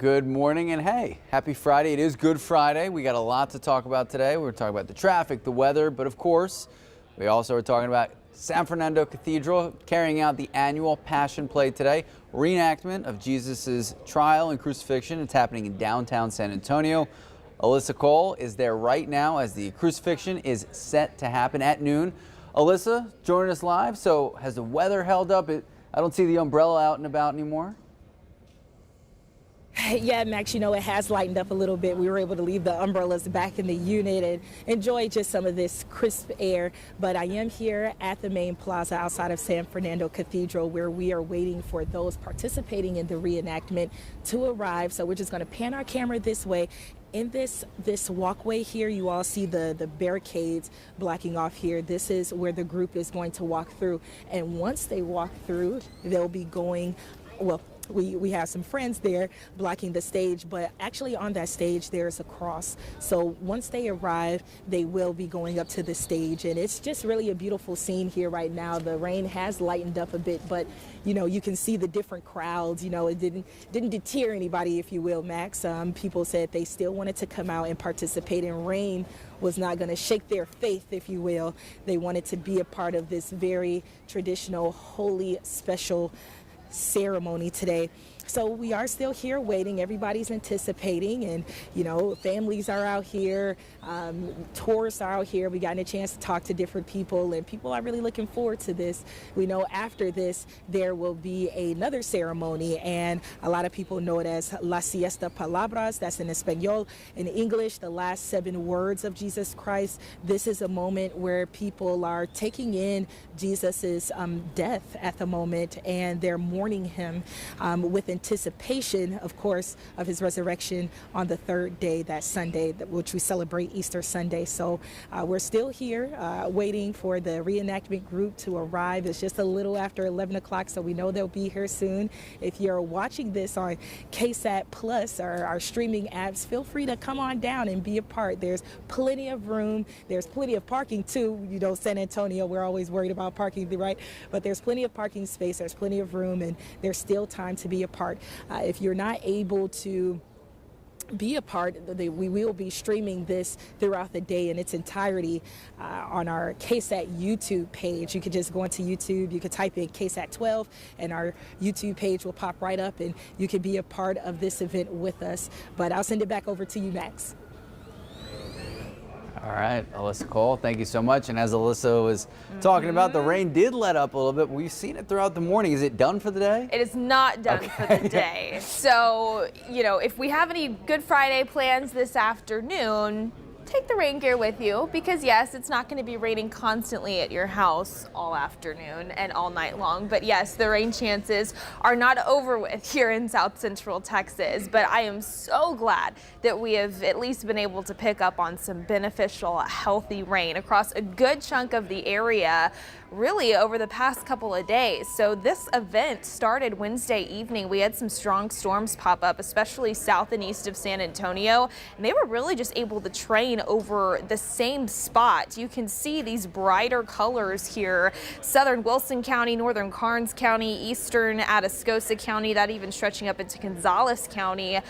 Good morning, and hey, happy Friday. It is Good Friday. We got a lot to talk about today. We're talking about the traffic, the weather, but of course, we also are talking about San Fernando Cathedral carrying out the annual Passion Play today. Reenactment of Jesus' trial and crucifixion. It's happening in downtown San Antonio. Alyssa Cole is there right now as the crucifixion is set to happen at noon. Alyssa, joining us live. So has the weather held up? I don't see the umbrella out and about anymore. Yeah, Max, it has lightened up a little bit. We were able to leave the umbrellas back in the unit and enjoy just some of this crisp air. But I am here at the main plaza outside of San Fernando Cathedral, where we are waiting for those participating in the reenactment to arrive. So we're just going to pan our camera this way. In this walkway here, you all see the barricades blocking off here. This is where the group is going to walk through. And once they walk through, they'll be going, well, we have some friends there blocking the stage, but actually on that stage there's a cross. So once they arrive, they will be going up to the stage, and it's just really a beautiful scene here right now. The rain has lightened up a bit, but you can see the different crowds. It didn't deter anybody, if you will, Max. People said they still wanted to come out and participate, and rain was not going to shake their faith, if you will. They wanted to be a part of this very traditional, holy, special ceremony today. So we are still here waiting. Everybody's anticipating, and families are out here, tourists are out here. We gotten a chance to talk to different people, and people are really looking forward to this. We know after this there will be another ceremony, and a lot of people know it as La Siesta Palabras. That's in Espanol. In English, the last 7 words of Jesus Christ. This is a moment where people are taking in Jesus's death at the moment, and they're mourning him with anticipation, of course, of his resurrection on the 3rd day, that Sunday, which we celebrate Easter Sunday. So we're still here waiting for the reenactment group to arrive. It's just a little after 11 o'clock, so we know they'll be here soon. If you're watching this on KSAT Plus or our streaming apps, feel free to come on down and be a part. There's plenty of room. There's plenty of parking too. San Antonio, we're always worried about parking, right? But there's plenty of parking space. There's plenty of room, and there's still time to be a part. If you're not able to be a part, we will be streaming this throughout the day in its entirety on our KSAT YouTube page. You could just go into YouTube, you could type in KSAT 12, and our YouTube page will pop right up, and you can be a part of this event with us. But I'll send it back over to you, Max. All right, Alyssa Cole, thank you so much. And as Alyssa was talking about, the rain did let up a little bit. We've seen it throughout the morning. Is it done for the day? It is not done for the day. So, if we have any Good Friday plans this afternoon, take the rain gear with you, because yes, it's not going to be raining constantly at your house all afternoon and all night long. But yes, the rain chances are not over with here in South Central Texas. But I am so glad that we have at least been able to pick up on some beneficial, healthy rain across a good chunk of the area, really over the past couple of days. So this event started Wednesday evening. We had some strong storms pop up, especially south and east of San Antonio, and they were really just able to train over the same spot. You can see these brighter colors here: southern Wilson County, northern Karnes County, eastern Atascosa County, that even stretching up into Gonzales County.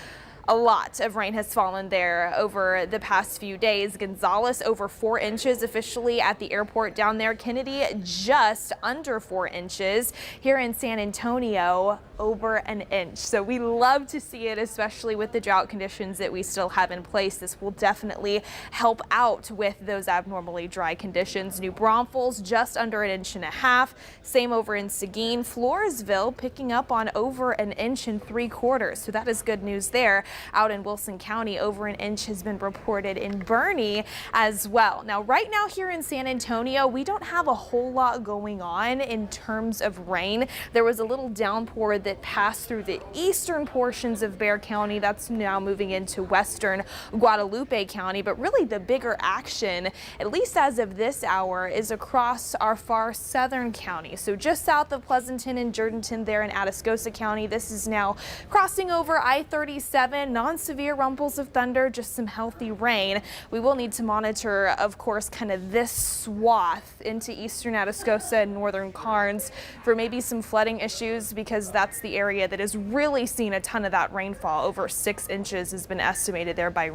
A lot of rain has fallen there over the past few days. Gonzales over 4 inches officially at the airport down there. Kennedy just under 4 inches. Here in San Antonio, over an inch. So we love to see it, especially with the drought conditions that we still have in place. This will definitely help out with those abnormally dry conditions. New Braunfels just under 1.5 inches. Same over in Seguin. Floresville picking up on over 1.75 inches. So that is good news there. Out in Wilson County, over 1 inch has been reported in Bernie as well. Now, right now here in San Antonio, we don't have a whole lot going on in terms of rain. There was a little downpour that passed through the eastern portions of Bexar County. That's now moving into western Guadalupe County. But really the bigger action, at least as of this hour, is across our far southern county. So just south of Pleasanton and Jourdanton there in Atascosa County. This is now crossing over I-37 wind, non-severe rumbles of thunder, just some healthy rain. We will need to monitor, of course, kind of this swath into eastern Atascosa and northern Karnes for maybe some flooding issues, because that's the area that has really seen a ton of that rainfall. Over 6 inches has been estimated there by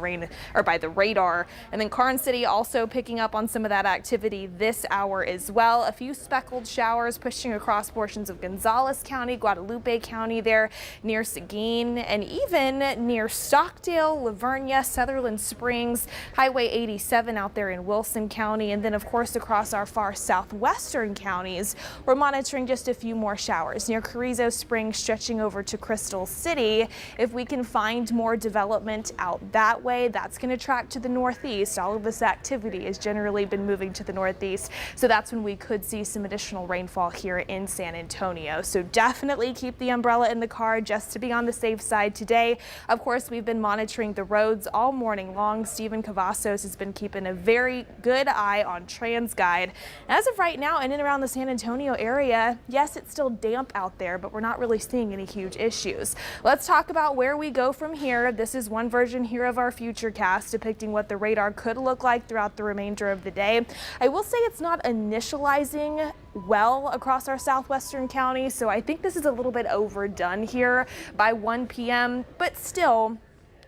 the radar. And then Karnes City also picking up on some of that activity this hour as well. A few speckled showers pushing across portions of Gonzales County, Guadalupe County there near Seguin, and even near Stockdale, Lavernia, Sutherland Springs, Highway 87 out there in Wilson County, and then of course across our far southwestern counties. We're monitoring just a few more showers near Carrizo Springs, stretching over to Crystal City. If we can find more development out that way, that's going to track to the northeast. All of this activity has generally been moving to the northeast, so that's when we could see some additional rainfall here in San Antonio. So definitely keep the umbrella in the car just to be on the safe side today. Of course, we've been monitoring the roads all morning long. Stephen Cavazos has been keeping a very good eye on TransGuide. As of right now, in and around the San Antonio area, yes, it's still damp out there, but we're not really seeing any huge issues. Let's talk about where we go from here. This is one version here of our futurecast depicting what the radar could look like throughout the remainder of the day. I will say it's not initializing well across our southwestern county, so I think this is a little bit overdone here by 1 p.m., but still,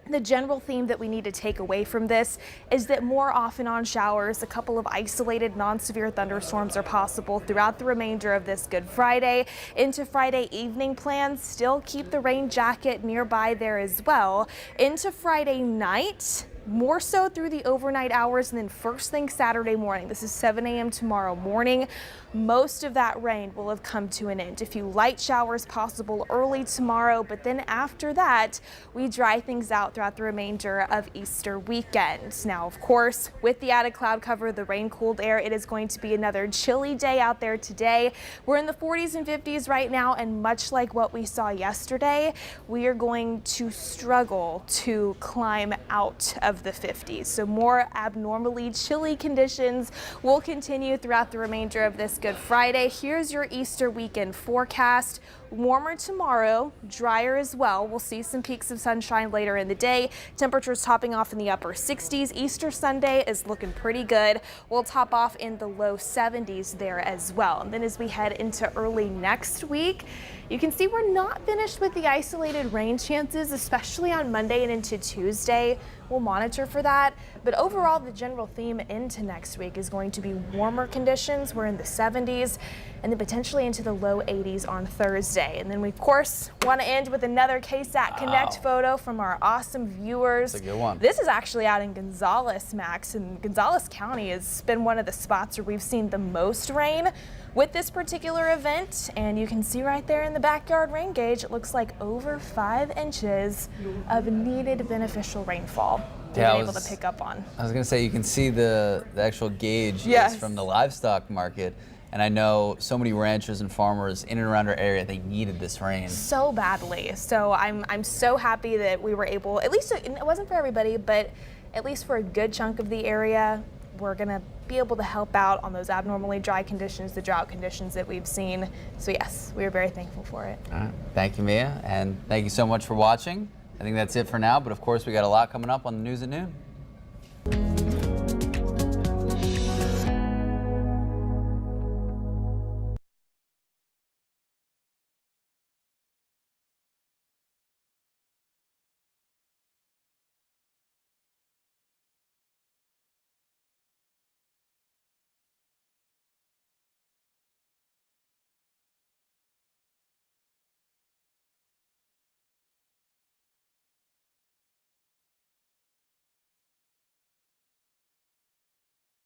the general theme that we need to take away from this is that more off and on showers, a couple of isolated non-severe thunderstorms are possible throughout the remainder of this Good Friday. Into Friday evening plans, still keep the rain jacket nearby there as well. Into Friday night, more so through the overnight hours, and then first thing Saturday morning. This is 7 a.m. tomorrow morning. Most of that rain will have come to an end. A few light showers possible early tomorrow, but then after that, we dry things out throughout the remainder of Easter weekend. Now, of course, with the added cloud cover, the rain-cooled air, it is going to be another chilly day out there today. We're in the 40s and 50s right now, and much like what we saw yesterday, we are going to struggle to climb out of the 50s. So more abnormally chilly conditions will continue throughout the remainder of this Good Friday. Here's your Easter weekend forecast. Warmer tomorrow, drier as well. We'll see some peaks of sunshine later in the day. Temperatures topping off in the upper 60s. Easter Sunday is looking pretty good. We'll top off in the low 70s there as well. And then as we head into early next week, you can see we're not finished with the isolated rain chances, especially on Monday and into Tuesday. We'll monitor for that. But overall, the general theme into next week is going to be warmer conditions. We're in the 70s and then potentially into the low 80s on Thursday. And then we, of course, want to end with another KSAT Connect photo from our awesome viewers. That's a good one. This is actually out in Gonzales, Max, and Gonzales County has been one of the spots where we've seen the most rain with this particular event. And you can see right there in the backyard rain gauge, it looks like over 5 inches of needed beneficial rainfall we've been able to pick up on. I was going to say, you can see the actual gauge Yes. is from the livestock market. And I know so many ranchers and farmers in and around our area, they needed this rain. So badly. So I'm so happy that we were able, at least it wasn't for everybody, but at least for a good chunk of the area, we're gonna be able to help out on those abnormally dry conditions, the drought conditions that we've seen. So yes, we are very thankful for it. All right. Thank you, Mia, and thank you so much for watching. I think that's it for now, but of course we got a lot coming up on the news at noon.